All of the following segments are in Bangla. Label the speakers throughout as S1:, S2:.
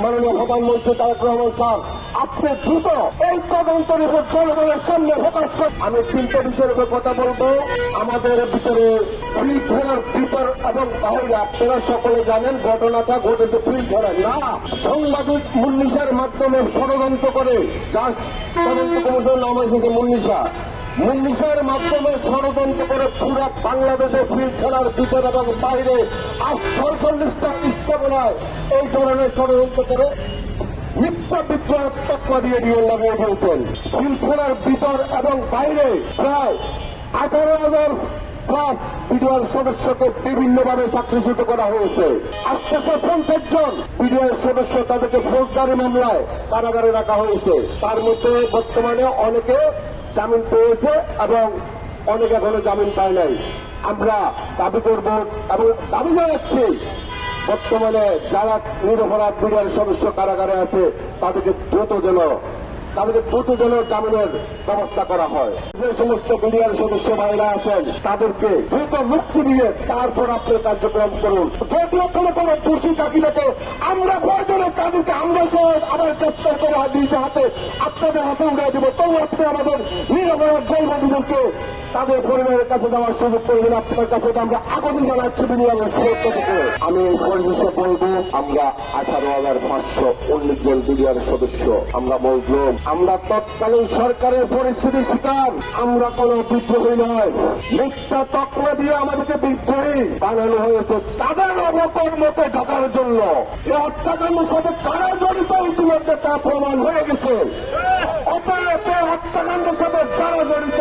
S1: মাননীয় প্রধানমন্ত্রী তারেক রহমান স্যার, আপনি দ্রুত এই তদন্ত রিপোর্ট জনগণের সামনে প্রকাশ করেন। আমি তিনটে বিষয়ের উপর কথা বলবো। আমাদের ভিতরে পিলখানার ভিতর এবং বাইরে, আপনারা সকলে জানেন ঘটনাটা ঘটেছে পিলখানায় না, সাংবাদিক মুন্নিশার মাধ্যমে ষড়যন্ত্র করে, যার তদন্ত কমিশন নাম এসেছে মুন্নিশার মাধ্যমে ষড়যন্ত্র করে পুরো বাংলাদেশে পিলখানার ভিতর এবং বাইরে ৪৭টা স্থাপনায় এই ধরনের ষড়যন্ত্র করে মিথ্যা বিদ্রোহ তকমা দিয়ে লাগিয়ে ফেলছেন। পিলখানার ভিতর এবং বাইরে প্রায় ১৮,০০০ প্লাস বিডিআর সদস্যকে বিভিন্নভাবে চাকরিচ্যুত করা হয়েছে। ৮৫০ জন বিডিআর সদস্য তাদেরকে ফৌজদারি মামলায় কারাগারে রাখা হয়েছে। তার মধ্যে বর্তমানে অনেকে জামিন পেয়েছে এবং অনেকে এখনো জামিন পায় নাই। আমরা দাবি করব এবং দাবি জানাচ্ছি, বর্তমানে যারা নিরপরাধ বিডিআর সদস্য কারাগারে আছে তাদেরকে দ্রুত যেন জামিনের ব্যবস্থা করা হয়। যে সমস্ত বিডিআর সদস্য ভাইরা আছেন তাদেরকে দ্রুত মুক্তি দিয়ে তারপর আপনি কার্যক্রম করুন। যদিও কোনো দোষী থাকিলে আমরা প্রয়োজনে তাদেরকে আমরা সহ আবার গ্রেপ্তার করে নিজের হাতে আপনাদের হাতে উড়ে দেব। তবু আপনি আমাদের নিরপরাধ জেলবন্দীদেরকে তাদের পরিবারের কাছে যাওয়ার সুযোগ করে দিন। আপনার কাছে আমরা আগমী জানাচ্ছি বিনিয়োগের সুরক্ষ থেকে। আমি এই পরিবেশে বলব, আমরা ১৮,৫১৯ জন বিডিআর সদস্য আমরা মজলুম। আমরা তৎকালীন সরকারের পরিস্থিতি শিকার। আমরা কোন বিদ্রোহী নয়। মিথ্যা তকমা দিয়ে আমাদেরকে বিদ্রোহী বানানো হয়েছে তাদের অবকর্মকে ঢাকার জন্য। এই হত্যাকাণ্ডের সাথে কারা জড়িত ইতিমধ্যে তা প্রমাণ হয়ে গেছে। অপরাধ হত্যাকাণ্ডের সাথে যারা জড়িত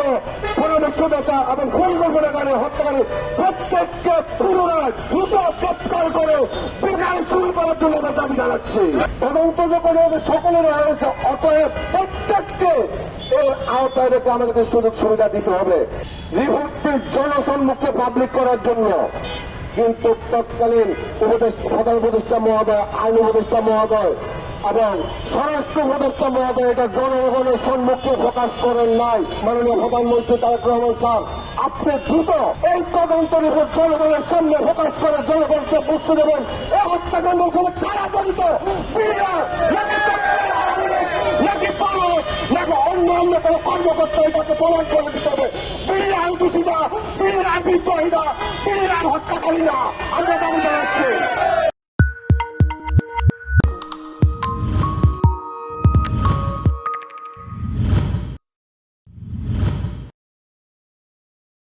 S1: পরামর্শদাতা এবং পরিকল্পনাকারী হত্যাকারী প্রত্যেককে পুনরায় দ্রুত গ্রেপ্তার করে বিচার শুরু করার জন্য আমরা দাবি জানাচ্ছি। তদন্ত যখন সকলের হয়েছে, অতএব প্রত্যেককে এর আওতায় রেখে আমাদেরকে সুযোগ সুবিধা দিতে হবে রিপোর্টটি জনসম্মুখে পাবলিক করার জন্য। কিন্তু তৎকালীন প্রধান উপদেষ্টা মহোদয়, আইন উপদেষ্টা মহোদয় এবং স্বরাষ্ট্র উপদেষ্টা মহোদয় এটা জনগণের সম্মুখে প্রকাশ করেন নাই। মাননীয় প্রধানমন্ত্রী তারেক রহমান স্যার, আপনি দ্রুত এই তদন্ত রিপোর্ট জনগণের সামনে প্রকাশ করে জনগণকে বুঝতে দেবেন এই হত্যাকাণ্ডের সাথে কারা জড়িত, নাকি পালক নাকি অন্য কোনো কর্মকর্তা এটাকে প্রমাণ করে দিতে হবে। বিড়ির দোষীরা, বিড়ির বিদ্রোহীরা, বিড়ির হত্যাকারীরা আমরা দাবি জানাচ্ছি।